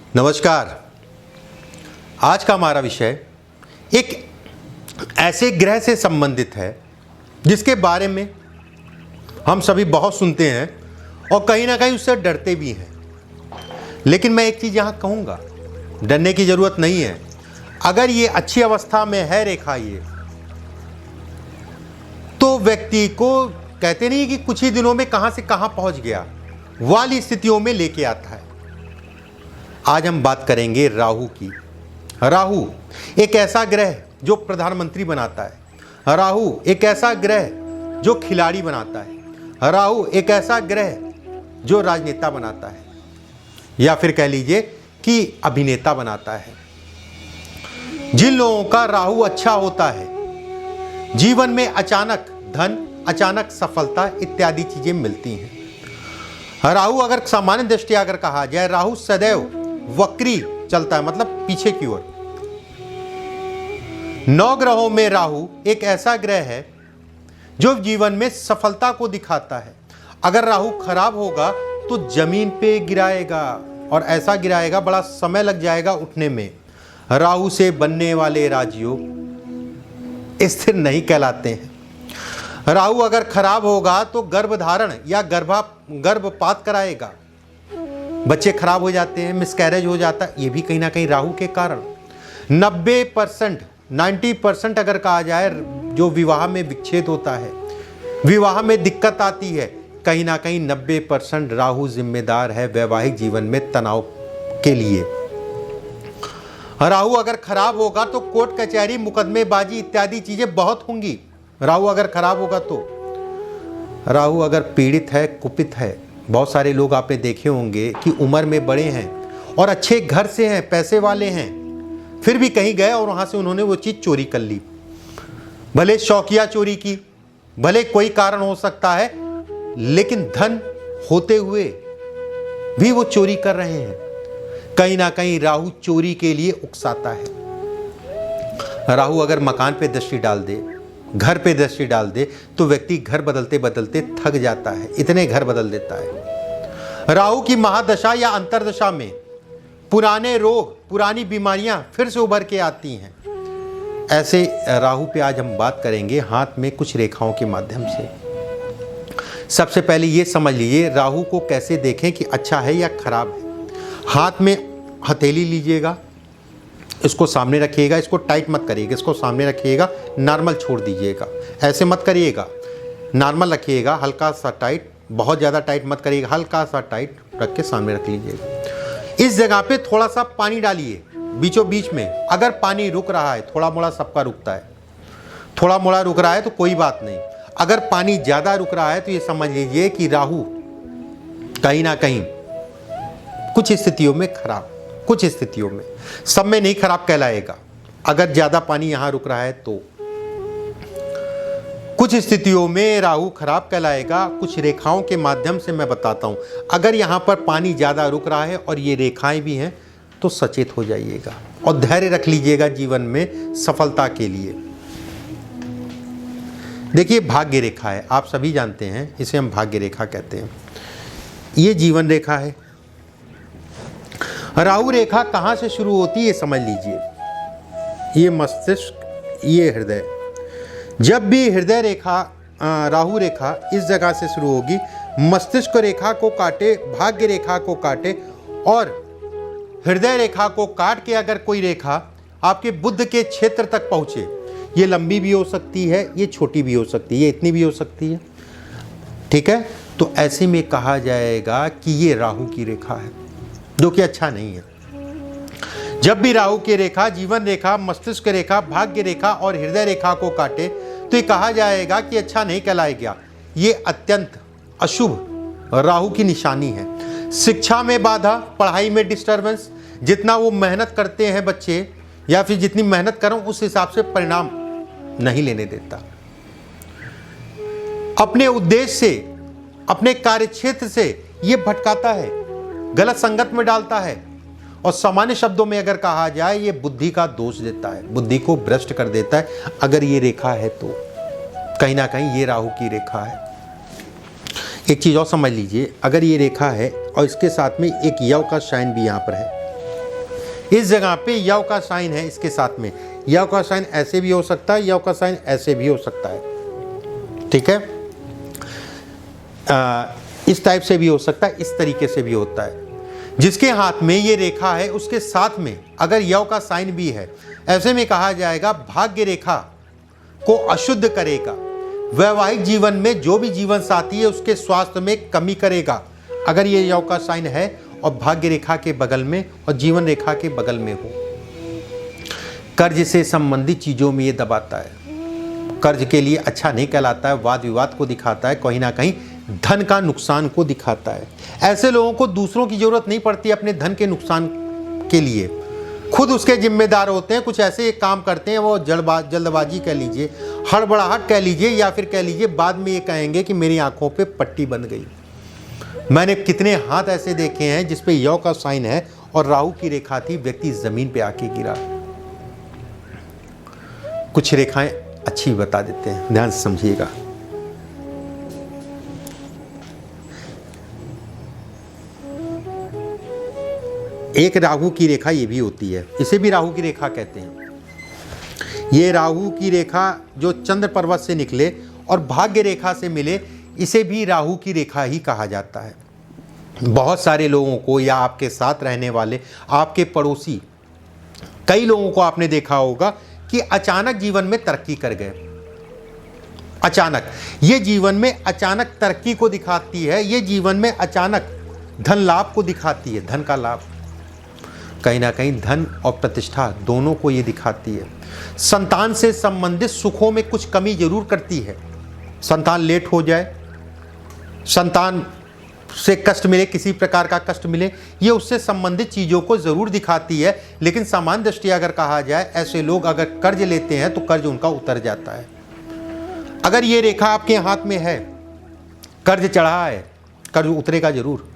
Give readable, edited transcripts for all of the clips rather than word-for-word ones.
नमस्कार। आज का हमारा विषय एक ऐसे ग्रह से संबंधित है जिसके बारे में हम सभी बहुत सुनते हैं और कहीं ना कहीं उससे डरते भी हैं। लेकिन मैं एक चीज़ यहाँ कहूँगा, डरने की ज़रूरत नहीं है। अगर ये अच्छी अवस्था में है रेखा ये, तो व्यक्ति को कहते नहीं कि कुछ ही दिनों में कहाँ से कहाँ पहुँच गया वाली स्थितियों में लेके आता है। आज हम बात करेंगे राहु की। राहु एक ऐसा ग्रह जो प्रधानमंत्री बनाता है। राहु एक ऐसा ग्रह जो खिलाड़ी बनाता है। राहु एक ऐसा ग्रह जो राजनेता बनाता है, या फिर कह लीजिए कि अभिनेता बनाता है। जिन लोगों का राहु अच्छा होता है, जीवन में अचानक धन, अचानक सफलता इत्यादि चीजें मिलती हैं। राहु अगर सामान्य दृष्टिया अगर कहा जाए, राहु सदैव वक्री चलता है, मतलब पीछे की ओर। 9 ग्रहों में राहु एक ऐसा ग्रह है जो जीवन में सफलता को दिखाता है। अगर राहु खराब होगा तो जमीन पे गिराएगा, और ऐसा गिराएगा बड़ा समय लग जाएगा उठने में। राहु से बनने वाले राजयोग स्थिर नहीं कहलाते हैं। राहु अगर खराब होगा तो गर्भधारण या गर्भपात कराएगा। बच्चे खराब हो जाते हैं, मिसकैरेज हो जाता है, ये भी कहीं ना कहीं राहु के कारण। 90% अगर कहा जाए, जो विवाह में विच्छेद होता है, विवाह में दिक्कत आती है, कहीं ना कहीं 90% राहु जिम्मेदार है वैवाहिक जीवन में तनाव के लिए। राहु अगर खराब होगा तो कोर्ट कचहरी, मुकदमेबाजी इत्यादि चीजें बहुत होंगी। राहु अगर खराब होगा तो राहु अगर पीड़ित है, कुपित है, बहुत सारे लोग आपने देखे होंगे कि उम्र में बड़े हैं और अच्छे घर से हैं, पैसे वाले हैं, फिर भी कहीं गए और वहां से उन्होंने वो चीज चोरी कर ली। भले शौकिया चोरी की, भले कोई कारण हो सकता है, लेकिन धन होते हुए भी वो चोरी कर रहे हैं। कहीं ना कहीं राहु चोरी के लिए उकसाता है। राहु अगर मकान पे दृष्टि डाल दे, घर पे दृष्टि डाल दे, तो व्यक्ति घर बदलते बदलते थक जाता है, इतने घर बदल देता है। राहु की महादशा या अंतरदशा में पुराने रोग, पुरानी बीमारियां फिर से उभर के आती हैं। ऐसे राहु पे आज हम बात करेंगे हाथ में कुछ रेखाओं के माध्यम से। सबसे पहले ये समझ लीजिए राहु को कैसे देखें कि अच्छा है या खराब है। हाथ में हथेली लीजिएगा, इसको सामने रखिएगा, इसको टाइट मत करिएगा, इसको सामने रखिएगा, नॉर्मल छोड़ दीजिएगा, ऐसे मत करिएगा, नॉर्मल रखिएगा, हल्का सा टाइट, बहुत ज़्यादा टाइट मत करिएगा, हल्का सा टाइट रख के सामने रख लीजिएगा। इस जगह पे थोड़ा सा पानी डालिए बीचों बीच में। अगर पानी रुक रहा है, थोड़ा मोड़ा सबका रुकता है, थोड़ा मोड़ा रुक रहा है तो कोई बात नहीं। अगर पानी ज़्यादा रुक रहा है तो ये समझ लीजिए कि राहु कहीं ना कहीं कुछ स्थितियों में खराब, कुछ स्थितियों में, सब में नहीं खराब कहलाएगा। अगर ज्यादा पानी यहां रुक रहा है तो कुछ स्थितियों में राहु खराब कहलाएगा। कुछ रेखाओं के माध्यम से मैं बताता हूं। अगर यहां पर पानी ज्यादा रुक रहा है और ये रेखाएं भी हैं तो सचेत हो जाइएगा और धैर्य रख लीजिएगा जीवन में सफलता के लिए। देखिए, भाग्य रेखा है, आप सभी जानते हैं, इसे हम भाग्य रेखा कहते हैं। ये जीवन रेखा है। राहु रेखा कहाँ से शुरू होती है ये समझ लीजिए। ये मस्तिष्क, ये हृदय। जब भी हृदय रेखा, राहु रेखा इस जगह से शुरू होगी, मस्तिष्क रेखा को काटे, भाग्य रेखा को काटे और हृदय रेखा को काट के अगर कोई रेखा आपके बुद्ध के क्षेत्र तक पहुँचे, ये लंबी भी हो सकती है, ये छोटी भी हो सकती है, ये इतनी भी हो सकती है, ठीक है। तो ऐसे में कहा जाएगा कि ये राहु की रेखा है, जो कि अच्छा नहीं है। जब भी राहु की रेखा, जीवन रेखा, मस्तिष्क रेखा, भाग्य रेखा और हृदय रेखा को काटे तो ये कहा जाएगा कि अच्छा नहीं कहलाएगा, ये अत्यंत अशुभ राहु की निशानी है। शिक्षा में बाधा, पढ़ाई में डिस्टर्बेंस, जितना वो मेहनत करते हैं बच्चे या फिर जितनी मेहनत करो उस हिसाब से परिणाम नहीं लेने देता। अपने उद्देश्य से, अपने कार्यक्षेत्र से ये भटकाता है, गलत संगत में डालता है, और सामान्य शब्दों में अगर कहा जाए ये बुद्धि का दोष देता है, बुद्धि को भ्रष्ट कर देता है। अगर ये रेखा है तो कहीं ना कहीं ये राहु की रेखा है। एक चीज़ और समझ लीजिए, अगर ये रेखा है और इसके साथ में एक यव का साइन भी यहाँ पर है, इस जगह पे यव का साइन है, इसके साथ में यव का साइन ऐसे भी हो सकता है, यव का साइन ऐसे भी हो सकता है, ठीक है। इस टाइप से भी हो सकता है, इस तरीके से भी होता है। जिसके हाथ में ये रेखा है उसके साथ में अगर यव का साइन भी है, ऐसे में कहा जाएगा भाग्य रेखा को अशुद्ध करेगा, वैवाहिक जीवन में जो भी जीवन साथी है उसके स्वास्थ्य में कमी करेगा, अगर ये यव का साइन है और भाग्य रेखा के बगल में और जीवन रेखा के बगल में हो। कर्ज से संबंधित चीजों में ये दबाता है, कर्ज के लिए अच्छा नहीं कहलाता है, वाद विवाद को दिखाता है, कहीं ना कहीं धन का नुकसान को दिखाता है। ऐसे लोगों को दूसरों की जरूरत नहीं पड़ती अपने धन के नुकसान के लिए, खुद उसके जिम्मेदार होते हैं। कुछ ऐसे काम करते हैं वो जल्दबाजी कह लीजिए, हड़बड़ाहट कह लीजिए, या फिर कह लीजिए बाद में ये कहेंगे कि मेरी आंखों पे पट्टी बन गई। मैंने कितने हाथ ऐसे देखे हैं जिसपे यव का साइन है और राहु की रेखा थी, व्यक्ति जमीन पे आके गिरा। कुछ रेखाएं अच्छी बता देते हैं, ध्यान से समझिएगा। एक राहु की रेखा ये भी होती है, इसे भी राहु की रेखा कहते हैं। ये राहु की रेखा जो चंद्र पर्वत से निकले और भाग्य रेखा से मिले, इसे भी राहु की रेखा ही कहा जाता है। बहुत सारे लोगों को या आपके साथ रहने वाले, आपके पड़ोसी, कई लोगों को आपने देखा होगा कि अचानक जीवन में तरक्की कर गए। अचानक, ये जीवन में अचानक तरक्की को दिखाती है, ये जीवन में अचानक धन लाभ को दिखाती है, धन का लाभ, कहीं ना कहीं धन और प्रतिष्ठा दोनों को ये दिखाती है। संतान से संबंधित सुखों में कुछ कमी जरूर करती है, संतान लेट हो जाए, संतान से कष्ट मिले, किसी प्रकार का कष्ट मिले, ये उससे संबंधित चीज़ों को ज़रूर दिखाती है। लेकिन सामान्य दृष्टि अगर कहा जाए, ऐसे लोग अगर कर्ज लेते हैं तो कर्ज उनका उतर जाता है। अगर ये रेखा आपके हाथ में है, कर्ज चढ़ा है, कर्ज उतरेगा जरूर,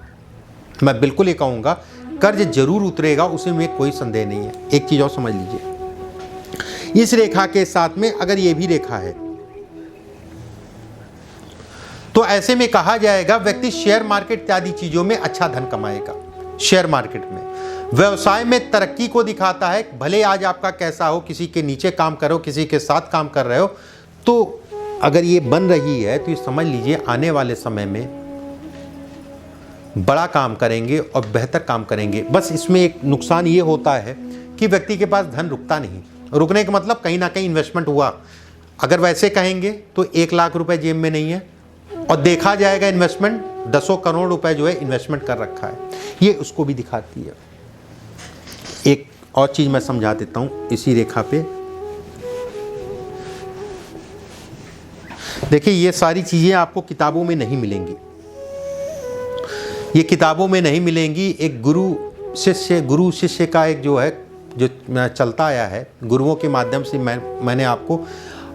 मैं बिल्कुल ये कहूँगा कर्ज जरूर उतरेगा, उसमें कोई संदेह नहीं है। एक चीज़ और समझ लीजिए, इस रेखा के साथ में अगर ये भी रेखा है तो ऐसे में कहा जाएगा व्यक्ति शेयर मार्केट इत्यादि चीजों में अच्छा धन कमाएगा। शेयर मार्केट में, व्यवसाय में तरक्की को दिखाता है। भले आज आपका कैसा हो, किसी के नीचे काम करो, किसी के साथ काम कर रहे हो, तो अगर ये बन रही है तो ये समझ लीजिए आने वाले समय में बड़ा काम करेंगे और बेहतर काम करेंगे। बस इसमें एक नुकसान ये होता है कि व्यक्ति के पास धन रुकता नहीं। रुकने का मतलब कहीं ना कहीं इन्वेस्टमेंट हुआ। अगर वैसे कहेंगे तो 1 लाख रुपए जेब में नहीं है और देखा जाएगा इन्वेस्टमेंट 10 करोड़ रुपए जो है इन्वेस्टमेंट कर रखा है, ये उसको भी दिखाती है। एक और चीज मैं समझा देता हूं इसी रेखा पे। देखिए, ये सारी चीजें आपको किताबों में नहीं मिलेंगी, ये किताबों में नहीं मिलेंगी। एक गुरु शिष्य का एक जो है जो चलता आया है, गुरुओं के माध्यम से मैंने आपको,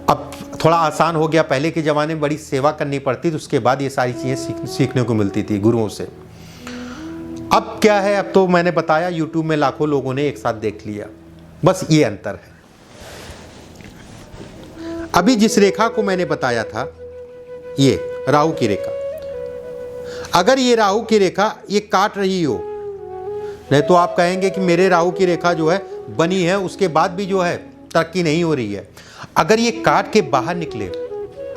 अब थोड़ा आसान हो गया, पहले के ज़माने में बड़ी सेवा करनी पड़ती थी, उसके बाद ये सारी चीज़ें सीखने को मिलती थी गुरुओं से। अब क्या है, अब तो मैंने बताया यूट्यूब में लाखों लोगों ने एक साथ देख लिया, बस ये अंतर है। अभी जिस रेखा को मैंने बताया था, ये राहु की रेखा, अगर ये राहु की रेखा ये काट रही हो, नहीं तो आप कहेंगे कि मेरे राहु की रेखा जो है बनी है, उसके बाद भी जो है तरक्की नहीं हो रही है। अगर ये काट के बाहर निकले,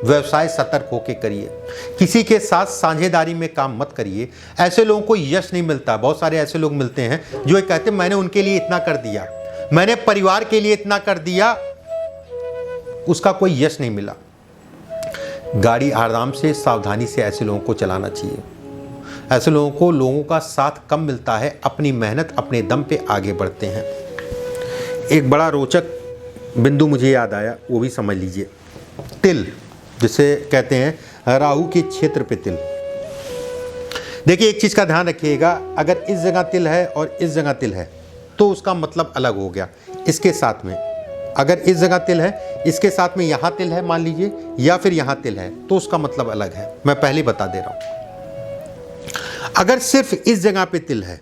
व्यवसाय सतर्क होकर करिए, किसी के साथ साझेदारी में काम मत करिए। ऐसे लोगों को यश नहीं मिलता। बहुत सारे ऐसे लोग मिलते हैं जो ये कहते हैं मैंने उनके लिए इतना कर दिया, मैंने परिवार के लिए इतना कर दिया, उसका कोई यश नहीं मिला। गाड़ी आराम से, सावधानी से ऐसे लोगों को चलाना चाहिए। ऐसे लोगों को लोगों का साथ कम मिलता है, अपनी मेहनत अपने दम पे आगे बढ़ते हैं। एक बड़ा रोचक बिंदु मुझे याद आया, वो भी समझ लीजिए। तिल, जिसे कहते हैं राहु के क्षेत्र पे तिल। देखिए, एक चीज़ का ध्यान रखिएगा, अगर इस जगह तिल है और इस जगह तिल है तो उसका मतलब अलग हो गया। इसके साथ में अगर इस जगह तिल है, इसके साथ में यहाँ तिल है मान लीजिए, या फिर यहाँ तिल है, तो उसका मतलब अलग है। मैं पहले बता दे रहा हूँ। अगर सिर्फ इस जगह पे तिल है,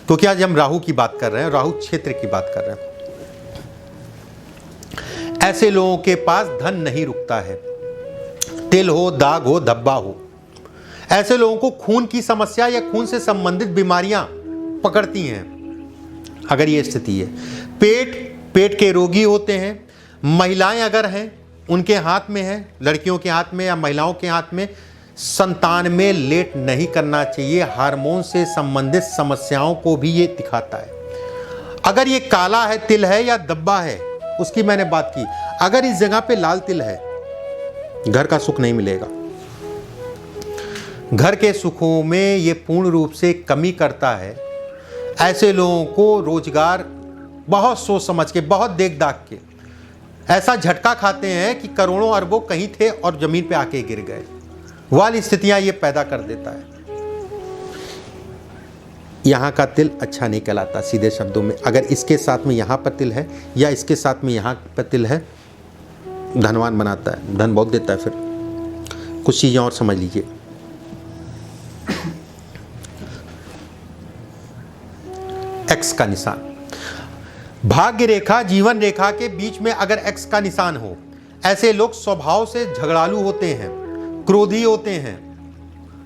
क्योंकि आज हम राहु की बात कर रहे हैं, राहु क्षेत्र की बात कर रहे हैं, ऐसे लोगों के पास धन नहीं रुकता है। तिल हो, दाग हो, धब्बा हो, ऐसे लोगों को खून की समस्या या खून से संबंधित बीमारियां पकड़ती हैं। अगर ये स्थिति है। पेट के रोगी होते हैं, महिलाएं अगर हैं उनके हाथ में है, लड़कियों के हाथ में या महिलाओं के हाथ में, संतान में लेट नहीं करना चाहिए। हार्मोन से संबंधित समस्याओं को भी ये दिखाता है। अगर ये काला है, तिल है या धब्बा है, उसकी मैंने बात की। अगर इस जगह पे लाल तिल है, घर का सुख नहीं मिलेगा। घर के सुखों में ये पूर्ण रूप से कमी करता है। ऐसे लोगों को रोजगार बहुत सोच समझ के, बहुत देख दाख के ऐसा झटका खाते हैं कि करोड़ों अरबों कहीं थे और जमीन पे आके गिर गए। वाली स्थितियां ये पैदा कर देता है। यहाँ का तिल अच्छा नहीं कहलाता सीधे शब्दों में। अगर इसके साथ में यहाँ पर तिल है या इसके साथ में यहाँ पर तिल है, धनवान बनाता है, धन बहुत देता है। फिर कुछ चीज़ें और समझ लीजिए। एक्स का निशान, भाग्य रेखा जीवन रेखा के बीच में अगर एक्स का निशान हो, ऐसे लोग स्वभाव से झगड़ालू होते हैं, क्रोधी होते हैं,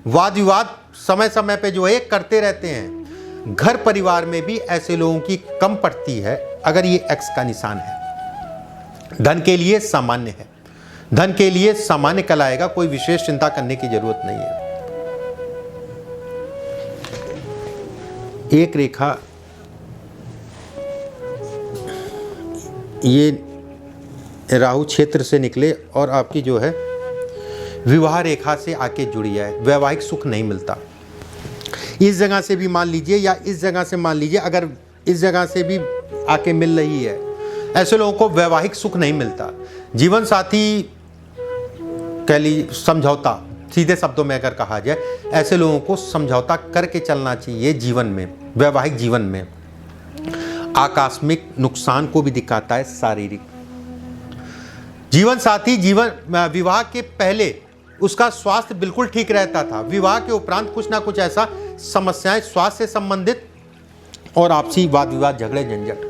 वाद विवाद समय समय पे जो है करते रहते हैं। घर परिवार में भी ऐसे लोगों की कम पड़ती है अगर ये एक्स का निशान है। धन के लिए सामान्य है, धन के लिए सामान्य कहलाएगा, कोई विशेष चिंता करने की जरूरत नहीं है। एक रेखा ये राहु क्षेत्र से निकले और आपकी जो है विवाह रेखा से आके जुड़ी है, वैवाहिक सुख नहीं मिलता। इस जगह से भी मान लीजिए या इस जगह से मान लीजिए, अगर इस जगह से भी आके मिल रही है, ऐसे लोगों को वैवाहिक सुख नहीं मिलता। जीवन साथी कह लीजिए, समझौता, सीधे शब्दों में अगर कहा जाए, ऐसे लोगों को समझौता करके चलना चाहिए जीवन में, वैवाहिक जीवन में। आकस्मिक नुकसान को भी दिखाता है शारीरिक। जीवन साथी विवाह के पहले उसका स्वास्थ्य बिल्कुल ठीक रहता था, विवाह के उपरांत कुछ ना कुछ ऐसा समस्याएं स्वास्थ्य से संबंधित और आपसी वाद विवाद, झगड़े, झंझट,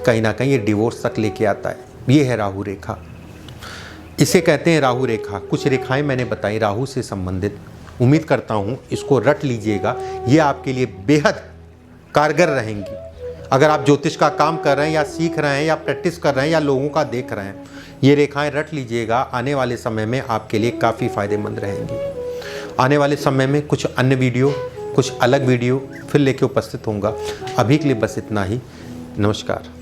कहीं ना कहीं ये डिवोर्स तक लेके आता है। ये है राहु रेखा, इसे कहते हैं राहु रेखा। कुछ रेखाएं मैंने बताई राहु से संबंधित। उम्मीद करता हूँ इसको रट लीजिएगा, ये आपके लिए बेहद कारगर रहेंगी। अगर आप ज्योतिष का काम कर रहे हैं या सीख रहे हैं या प्रैक्टिस कर रहे हैं या लोगों का देख रहे हैं, ये रेखाएं रट लीजिएगा, आने वाले समय में आपके लिए काफ़ी फ़ायदेमंद रहेंगी। आने वाले समय में कुछ अन्य वीडियो, कुछ अलग वीडियो फिर लेके उपस्थित होऊंगा। अभी के लिए बस इतना ही। नमस्कार।